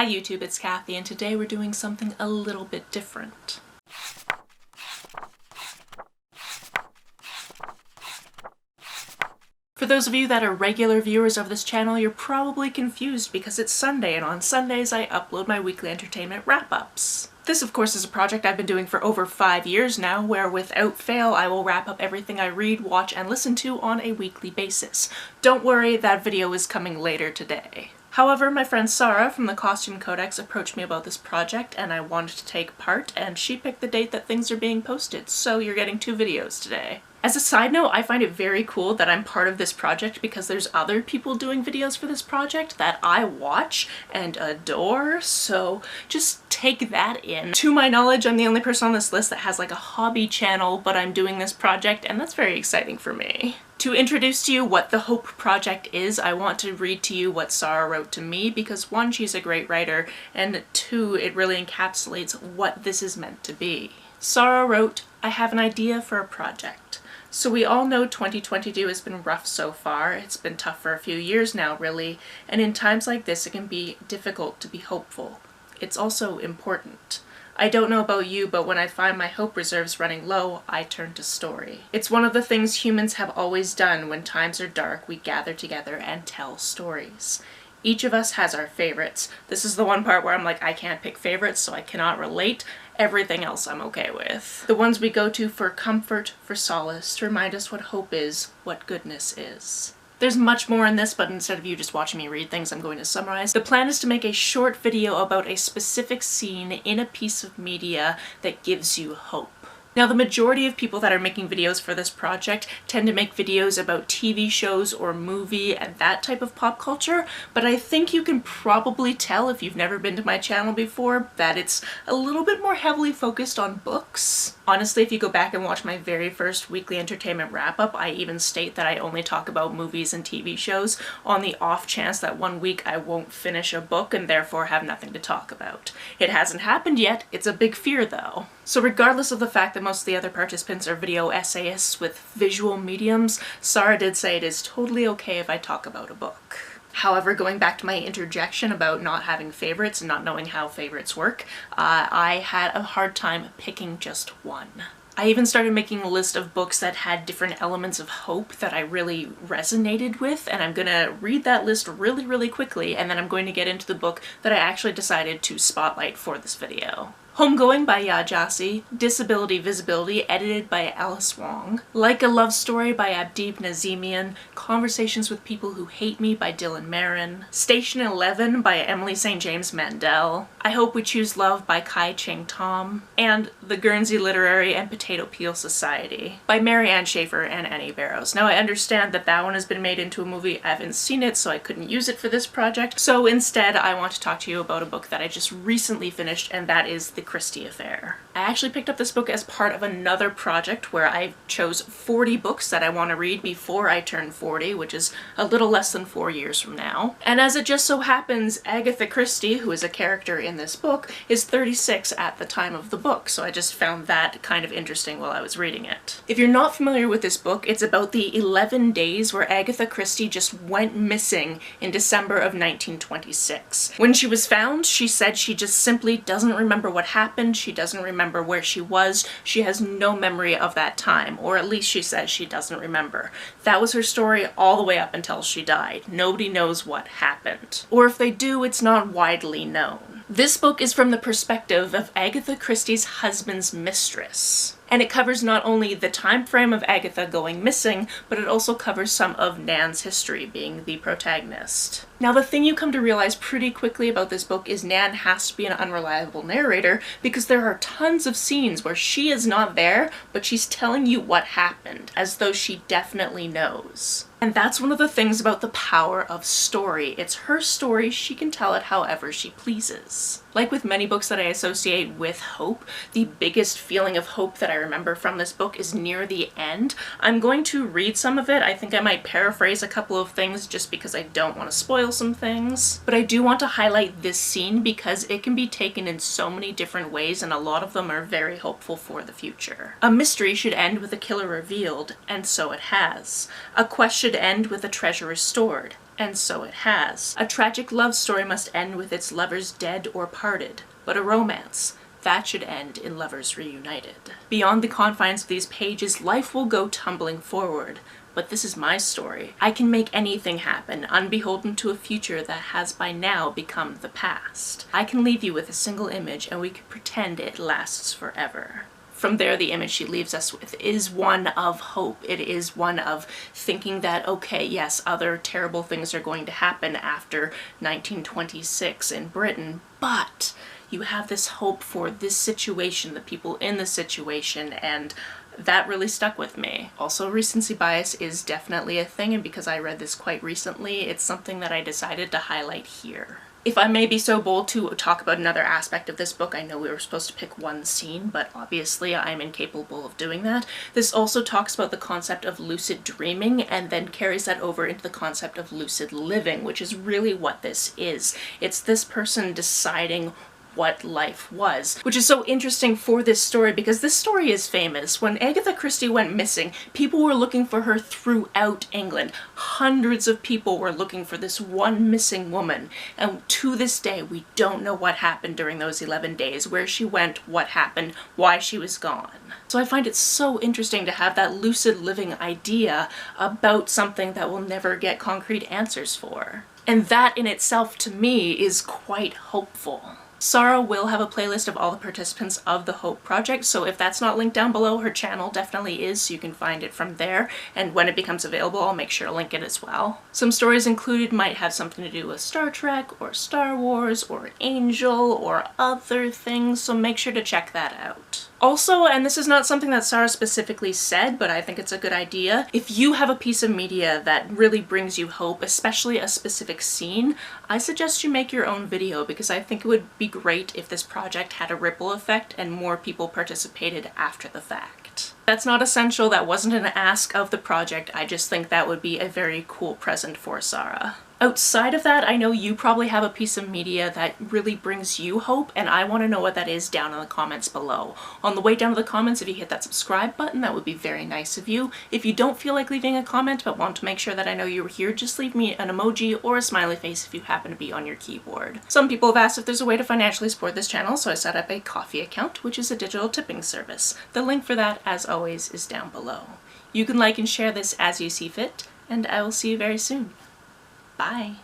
Hi YouTube, it's Kathy, and today we're doing something a little bit different. For those of you that are regular viewers of this channel, you're probably confused because it's Sunday, and on Sundays I upload my weekly entertainment wrap-ups. This, of course, is a project I've been doing for over 5 years now, where without fail I will wrap up everything I read, watch, and listen to on a weekly basis. Don't worry, that video is coming later today. However, my friend Sarah from the Costume Codex approached me about this project and I wanted to take part, and she picked the date that things are being posted, so you're getting 2 videos today. As a side note, I find it very cool that I'm part of this project because there's other people doing videos for this project that I watch and adore, so just take that in. To my knowledge, I'm the only person on this list that has like a hobby channel, but I'm doing this project and that's very exciting for me. To introduce to you what the Hope Project is, I want to read to you what Sarah wrote to me because 1, she's a great writer, and 2, it really encapsulates what this is meant to be. Sarah wrote, "I have an idea for a project. So we all know 2022 has been rough so far. It's been tough for a few years now, really, and in times like this it can be difficult to be hopeful. It's also important. I don't know about you, but when I find my hope reserves running low, I turn to story. It's one of the things humans have always done. When times are dark, we gather together and tell stories. Each of us has our favorites." This is the one part where I'm like, I can't pick favorites, so I cannot relate. Everything else I'm okay with. "The ones we go to for comfort, for solace, to remind us what hope is, what goodness is." There's much more in this, but instead of you just watching me read things, I'm going to summarize. The plan is to make a short video about a specific scene in a piece of media that gives you hope. Now, the majority of people that are making videos for this project tend to make videos about TV shows or movie and that type of pop culture, but I think you can probably tell if you've never been to my channel before that it's a little bit more heavily focused on books. Honestly, if you go back and watch my very first weekly entertainment wrap-up, I even state that I only talk about movies and TV shows on the off chance that one week I won't finish a book and therefore have nothing to talk about. It hasn't happened yet, it's a big fear though. So regardless of the fact that most of the other participants are video essayists with visual mediums, Sarah did say it is totally okay if I talk about a book. However, going back to my interjection about not having favorites and not knowing how favorites work, I had a hard time picking just one. I even started making a list of books that had different elements of hope that I really resonated with, and I'm gonna read that list really quickly, and then I'm going to get into the book that I actually decided to spotlight for this video. Homegoing by Yaa Gyasi, Disability Visibility, edited by Alice Wong, Like a Love Story by Abdeeb Nazemian, Conversations with People Who Hate Me by Dylan Marin, Station 11 by Emily St. James Mandel, I Hope We Choose Love by Kai Ching Tom, and The Guernsey Literary and Potato Peel Society by Mary Ann Schaefer and Annie Barrows. Now I understand that that one has been made into a movie. I haven't seen it, so I couldn't use it for this project. So instead, I want to talk to you about a book that I just recently finished, and that is The Christie Affair. I actually picked up this book as part of another project where I chose 40 books that I want to read before I turn 40, which is a little less than 4 years from now. And as it just so happens, Agatha Christie, who is a character in this book, is 36 at the time of the book, so I just found that kind of interesting while I was reading it. If you're not familiar with this book, it's about the 11 days where Agatha Christie just went missing in December of 1926. When she was found, she said she just simply doesn't remember what happened, she doesn't remember where she was, she has no memory of that time, or at least she says she doesn't remember. That was her story all the way up until she died. Nobody knows what happened. Or if they do, it's not widely known. This book is from the perspective of Agatha Christie's husband's mistress. And it covers not only the time frame of Agatha going missing, but it also covers some of Nan's history, being the protagonist. Now, the thing you come to realize pretty quickly about this book is Nan has to be an unreliable narrator because there are tons of scenes where she is not there, but she's telling you what happened, as though she definitely knows. And that's one of the things about the power of story. It's her story, she can tell it however she pleases. Like with many books that I associate with hope, the biggest feeling of hope that I remember from this book is near the end. I'm going to read some of it. I think I might paraphrase a couple of things just because I don't want to spoil some things. But I do want to highlight this scene because it can be taken in so many different ways, and a lot of them are very hopeful for the future. A mystery should end with a killer revealed, and so it has. A quest should end with a treasure restored, And so it has. A tragic love story must end with its lovers dead or parted, but a romance, that should end in lovers reunited. Beyond the confines of these pages, life will go tumbling forward. But this is my story. I can make anything happen, unbeholden to a future that has by now become the past. I can leave you with a single image, and we can pretend it lasts forever. From there, the image she leaves us with is one of hope. It is one of thinking that, okay, yes, other terrible things are going to happen after 1926 in Britain, but you have this hope for this situation, the people in the situation, and that really stuck with me. Also, recency bias is definitely a thing, and because I read this quite recently, it's something that I decided to highlight here. If I may be so bold to talk about another aspect of this book, I know we were supposed to pick one scene, but obviously I'm incapable of doing that. This also talks about the concept of lucid dreaming and then carries that over into the concept of lucid living, which is really what this is. It's this person deciding what life was, which is so interesting for this story because this story is famous. When Agatha Christie went missing, people were looking for her throughout England. Hundreds of people were looking for this one missing woman, and to this day we don't know what happened during those 11 days, where she went, what happened, why she was gone. So I find it so interesting to have that lucid living idea about something that we'll never get concrete answers for. And that in itself, to me, is quite hopeful. Sarah will have a playlist of all the participants of the Hope Project, so if that's not linked down below, her channel definitely is, so you can find it from there, and when it becomes available, I'll make sure to link it as well. Some stories included might have something to do with Star Trek, or Star Wars, or Angel, or other things, so make sure to check that out. Also, and this is not something that Sarah specifically said, but I think it's a good idea, if you have a piece of media that really brings you hope, especially a specific scene, I suggest you make your own video because I think it would be great if this project had a ripple effect and more people participated after the fact. That's not essential, that wasn't an ask of the project, I just think that would be a very cool present for Sarah. Outside of that, I know you probably have a piece of media that really brings you hope, and I want to know what that is down in the comments below. On the way down to the comments, if you hit that subscribe button, that would be very nice of you. If you don't feel like leaving a comment but want to make sure that I know you were here, just leave me an emoji or a smiley face if you happen to be on your keyboard. Some people have asked if there's a way to financially support this channel, so I set up a Ko-fi account, which is a digital tipping service. The link for that, as always, is down below. You can like and share this as you see fit, and I will see you very soon. Bye.